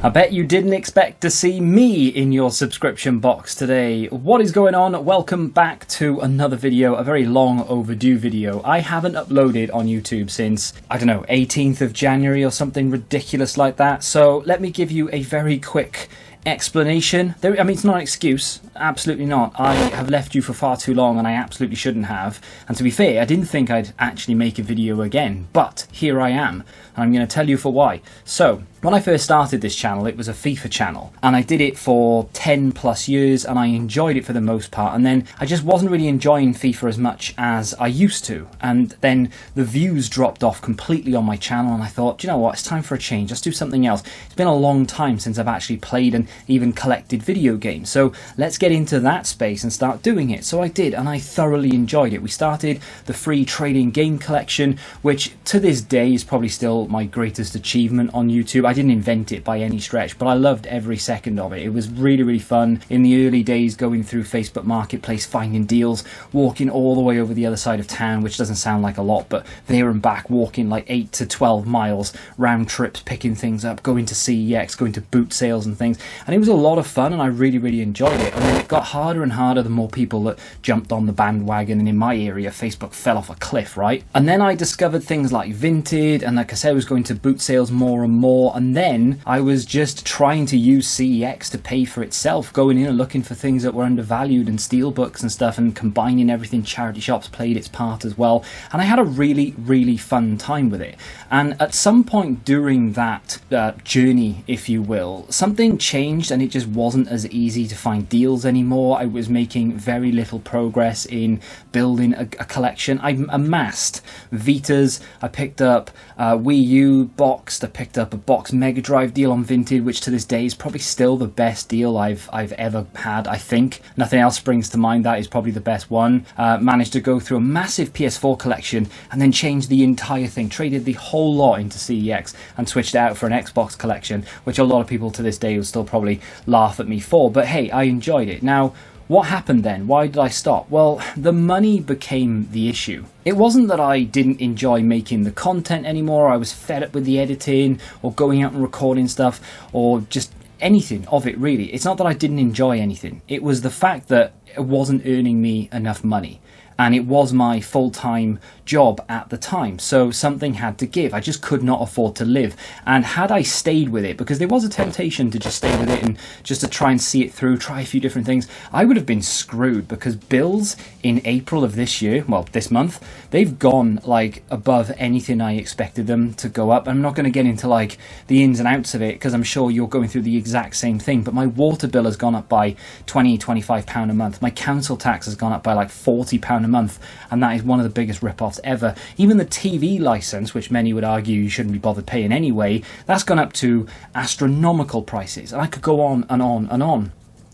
I bet you didn't expect to see me in your subscription box today. What is going on? Welcome back to another video, a very long overdue video. I haven't uploaded on YouTube since, I don't know, 18th of January or something ridiculous like that. So let me give you a very quick explanation. I mean, it's not an excuse, absolutely not. I have left you for far too long and I absolutely shouldn't have. And to be fair, I didn't think I'd actually make a video again, but here I am. And I'm going to tell you for why. So, when I first started this channel, it was a FIFA channel, and I did it for 10 plus years, and I enjoyed it for the most part, and then I just wasn't really enjoying FIFA as much as I used to, and then the views dropped off completely on my channel, and I thought, you know what, it's time for a change, let's do something else. It's been a long time since I've actually played and even collected video games, so let's get into that space and start doing it. So I did, and I thoroughly enjoyed it. We started the free trading game collection, which to this day is probably still my greatest achievement on YouTube. I didn't invent it by any stretch, but I loved every second of it. It was really, really fun. In the early days, going through Facebook Marketplace, finding deals, walking all the way over the other side of town, which doesn't sound like a lot, but there and back, walking like 8 to 12 miles, round trips, picking things up, going to CEX, going to boot sales and things. And it was a lot of fun, and I really, really enjoyed it. And then it got harder and harder the more people that jumped on the bandwagon, and in my area, Facebook fell off a cliff, right? And then I discovered things like Vinted, and like I said, I was going to boot sales more and more, and then I was just trying to use CEX to pay for itself, going in and looking for things that were undervalued and steelbooks and stuff, and combining everything. Charity shops played its part as well, and I had a really, really fun time with it. And at some point during that journey, if you will, something changed, and it just wasn't as easy to find deals anymore. I was making very little progress in building a collection. I amassed Vitas, I picked up Wii U boxed, I picked up a box Mega Drive deal on Vinted, which to this day is probably still the best deal I've ever had, I think. Nothing else springs to mind, that is probably the best one. Managed to go through a massive PS4 collection and then changed the entire thing, traded the whole lot into CEX and switched it out for an Xbox collection, which a lot of people to this day will still probably laugh at me for, but hey, I enjoyed it. Now, what happened then? Why did I stop? Well, the money became the issue. It wasn't that I didn't enjoy making the content anymore, I was fed up with the editing, or going out and recording stuff, or just anything of it really. It's not that I didn't enjoy anything, it was the fact that it wasn't earning me enough money. And it was my full-time job at the time, so something had to give. I just could not afford to live. And had I stayed with it, because there was a temptation to just stay with it and just to try and see it through, try a few different things, I would have been screwed, because bills in April of this year, well, this month, they've gone like above anything I expected them to go up. I'm not going to get into like the ins and outs of it, because I'm sure you're going through the exact same thing, but my water bill has gone up by £20-25 a month. My council tax has gone up by like £40 a month, and that is one of the biggest rip-offs ever. Even the TV license, which many would argue you shouldn't be bothered paying anyway, that's gone up to astronomical prices, and I could go on and on and on,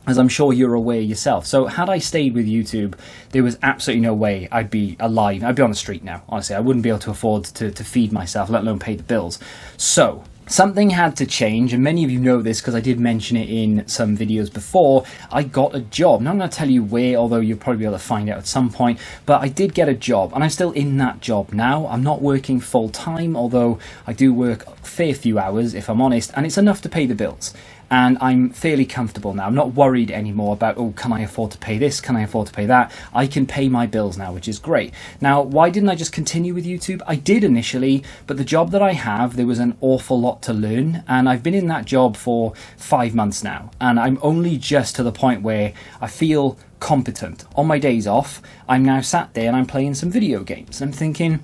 as I'm sure you're aware yourself. So had I stayed with YouTube, there was absolutely no way I'd be alive. I'd be on the street now, honestly. I wouldn't be able to afford to feed myself, let alone pay the bills. So something had to change, and many of you know this because I did mention it in some videos before. I got a job. Now I'm going to tell you where, although you'll probably be able to find out at some point, but I did get a job, and I'm still in that job now. I'm not working full time, although I do work a fair few hours, if I'm honest, and it's enough to pay the bills. And I'm fairly comfortable now. I'm not worried anymore about, oh, can I afford to pay this? Can I afford to pay that? I can pay my bills now, which is great. Now, why didn't I just continue with YouTube? I did initially, but the job that I have, there was an awful lot to learn. And I've been in that job for 5 months now. And I'm only just to the point where I feel competent. On my days off, I'm now sat there and I'm playing some video games. And I'm thinking,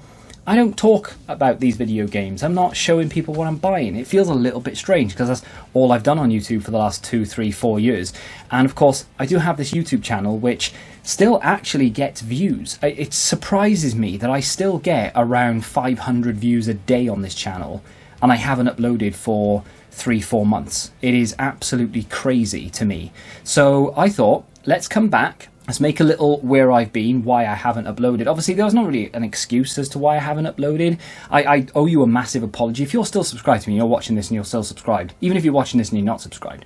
I don't talk about these video games. I'm not showing people what I'm buying. It feels a little bit strange because that's all I've done on YouTube for the last 2, 3, 4 years. And of course, I do have this YouTube channel which still actually gets views. It surprises me that I still get around 500 views a day on this channel, and I haven't uploaded for 3-4 months. It is absolutely crazy to me. So I thought, let's come back. Let's make a little where I've been, why I haven't uploaded. Obviously, there was not really an excuse as to why I haven't uploaded. I owe you a massive apology. If you're still subscribed to me, you're watching this and you're still subscribed, even if you're watching this and you're not subscribed,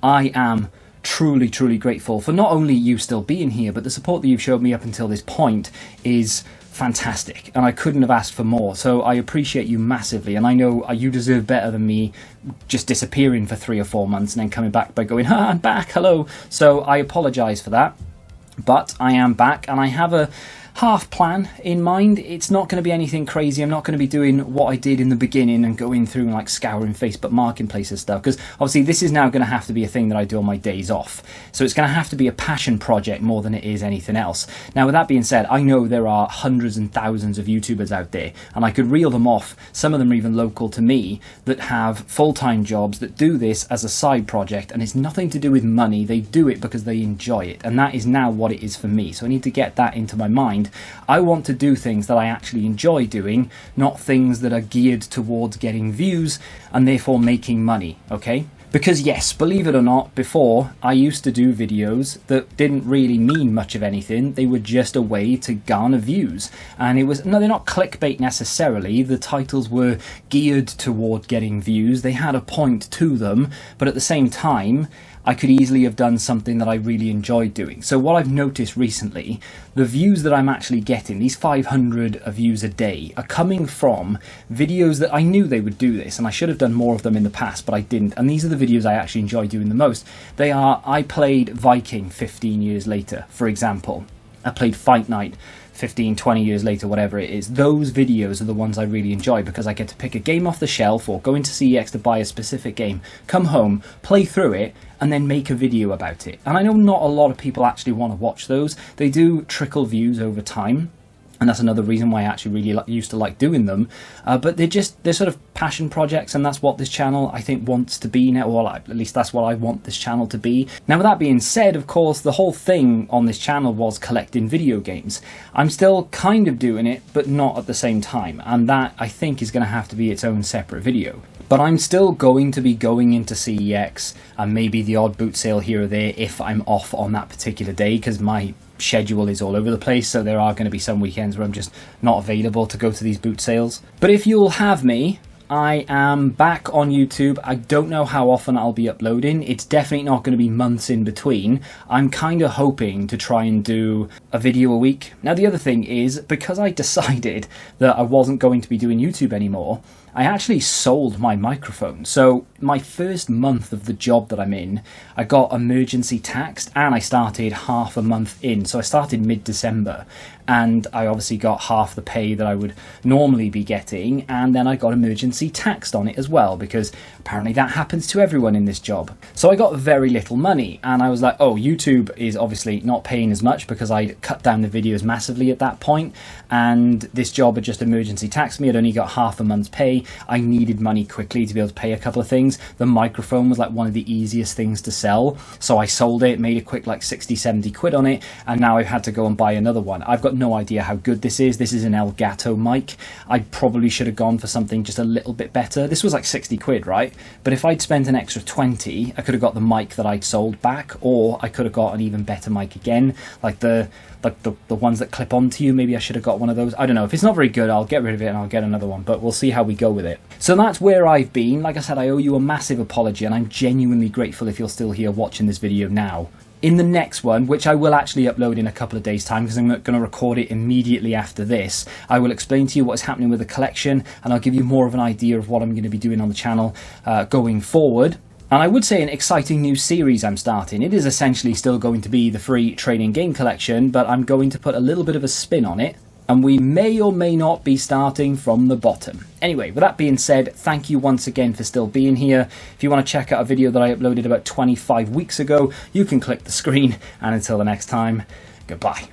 I am truly, truly grateful for not only you still being here, but the support that you've showed me up until this point is fantastic, and I couldn't have asked for more. So I appreciate you massively, and I know you deserve better than me just disappearing for 3 or 4 months and then coming back by going, "Ha, I'm back, hello." So I apologise for that, but I am back, and I have a half plan in mind. It's not going to be anything crazy. I'm not going to be doing what I did in the beginning and going through and like scouring Facebook Marketplace and stuff, because obviously this is now going to have to be a thing that I do on my days off. So it's going to have to be a passion project more than it is anything else. Now, with that being said, I know there are hundreds and thousands of YouTubers out there, and I could reel them off. Some of them are even local to me, that have full-time jobs that do this as a side project, and it's nothing to do with money. They do it because they enjoy it, and that is now what it is for me. So I need to get that into my mind. I want to do things that I actually enjoy doing, not things that are geared towards getting views and therefore making money, okay? Because yes, believe it or not, before I used to do videos that didn't really mean much of anything. They were just a way to garner views. And it was, no, they're not clickbait necessarily. The titles were geared toward getting views. They had a point to them, but at the same time, I could easily have done something that I really enjoyed doing. So what I've noticed recently, the views that I'm actually getting, these 500 views a day, are coming from videos that I knew they would do this, and I should have done more of them in the past, but I didn't. And these are the videos I actually enjoy doing the most. They are, I played Viking 15 years later, for example. I played Fight Night 15, 20 years later, whatever it is. Those videos are the ones I really enjoy, because I get to pick a game off the shelf or go into CEX to buy a specific game, come home, play through it, and then make a video about it. And I know not a lot of people actually want to watch those. They do trickle views over time, and that's another reason why I actually really used to like doing them. But they're sort of passion projects, and that's what this channel, I think, wants to be now. Well, at least that's what I want this channel to be. Now, with that being said, of course, the whole thing on this channel was collecting video games. I'm still kind of doing it, but not at the same time. And that, I think, is going to have to be its own separate video. But I'm still going to be going into CEX and maybe the odd boot sale here or there if I'm off on that particular day, because my schedule is all over the place, so there are going to be some weekends where I'm just not available to go to these boot sales. But if you'll have me, I am back on YouTube. I don't know how often I'll be uploading. It's definitely not going to be months in between. I'm kind of hoping to try and do a video a week. Now, the other thing is, because I decided that I wasn't going to be doing YouTube anymore, I actually sold my microphone. So my first month of the job that I'm in, I got emergency taxed, and I started half a month in. So I started mid-December, and I obviously got half the pay that I would normally be getting, and then I got emergency taxed on it as well, because apparently that happens to everyone in this job. So I got very little money, and I was like, oh, YouTube is obviously not paying as much, because I cut down the videos massively at that point, and this job had just emergency taxed me. I'd only got half a month's pay. I needed money quickly to be able to pay a couple of things. The microphone was like one of the easiest things to sell, so I sold it, made a quick like 60-70 quid on it, and now I've had to go and buy another one. I've got no idea how good this is. This is an Elgato mic. I probably should have gone for something just a little bit better. This was like 60 quid, right? But if I'd spent an extra 20, I could have got the mic that I'd sold back, or I could have got an even better mic again, like the ones that clip onto you. Maybe I should have got one of those. I don't know. If it's not very good, I'll get rid of it and I'll get another one, but we'll see how we go with it. So that's where I've been. Like I said, I owe you a massive apology, and I'm genuinely grateful if you're still here watching this video now. In the next one, which I will actually upload in a couple of days' time, because I'm going to record it immediately after this, I will explain to you what is happening with the collection, and I'll give you more of an idea of what I'm going to be doing on the channel going forward. And I would say an exciting new series I'm starting. It is essentially still going to be the free trading game collection, but I'm going to put a little bit of a spin on it, and we may or may not be starting from the bottom. Anyway, with that being said, thank you once again for still being here. If you want to check out a video that I uploaded about 25 weeks ago, you can click the screen, and until the next time, goodbye.